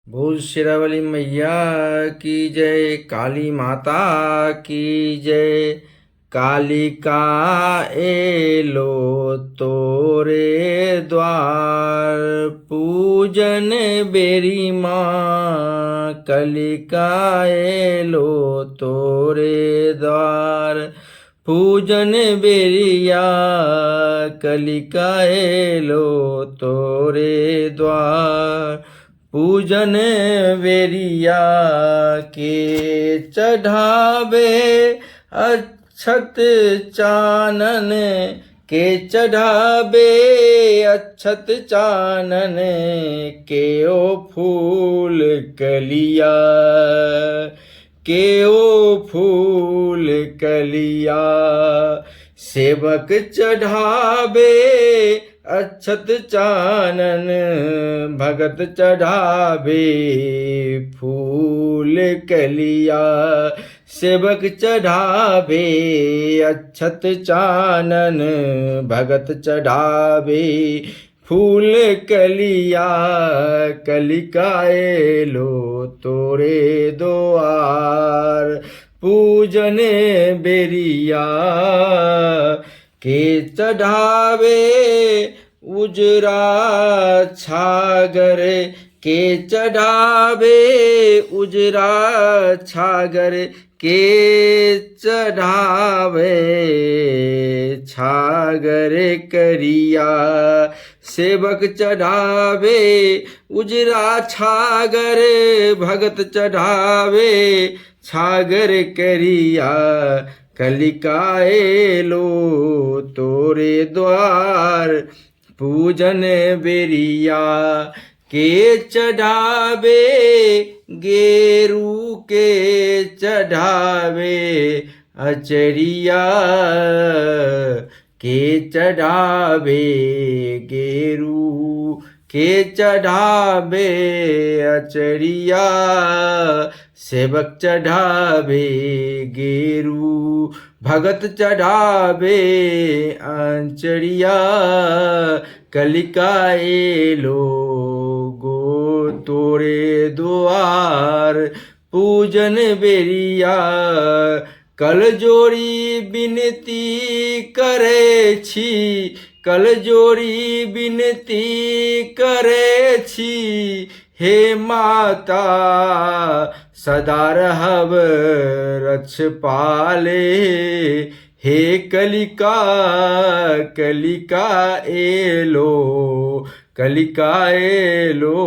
बोल शेरावाली मैया की जय, काली माता की जय। कालिका एलो तोरे द्वार, पूजन बेरी माँ। कालिका एलो तोरे द्वार, पूजन बेरिया। कालिका एलो तोरे द्वार, पूजन बेरिया के चढ़ावे अक्षत चानन। के चढ़ावे अक्षत चानन, के ओ फूल कलिया। के ओ फूल कलिया, सेवक चढ़ावे अक्षत चानन। भगत चढ़ावे फूल कलिया, सेवक चढ़ावे अक्षत चानन। भगत चढ़ावे फूल कलिया, कलिका एलो तोरे द्वार। पूजन बेरिया के चढ़ावे उजरा छागर। के चढ़ावे उजरा छागर, के चढ़ावे छागर करिया। सेवक चढ़ावे उजरा छागर, भगत चढ़ावे छागर करिया। कलिका एलो तोरे द्वार, पूजन बेरिया के चढ़ावे। गेरू के चढ़ावे अचरिया, के चढ़ावे गेरू के चढ़ावे अचरिया। सेवक चढ़ावे गेरू, भगत चढ़ावे अंचरिया। कलिका एलो गो तोरे द्वार, पूजन बेरिया। कल जोड़ी बिनती करे छी, कल जोड़ी बिनती करे छी। हे माता सदा रहब रक्ष पाले। हे कलिका कलिका एलो, कलिका एलो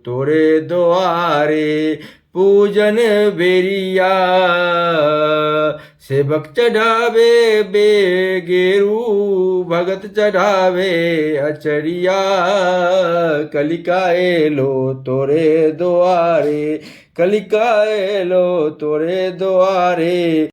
तोरे द्वारे। पूजन बेरिया, सेवक चढ़ावे गेरू, भगत चढ़ावे अचरिया। कलिका एलो तोरे द्वारे, कलिका एलो तोरे द्वारे।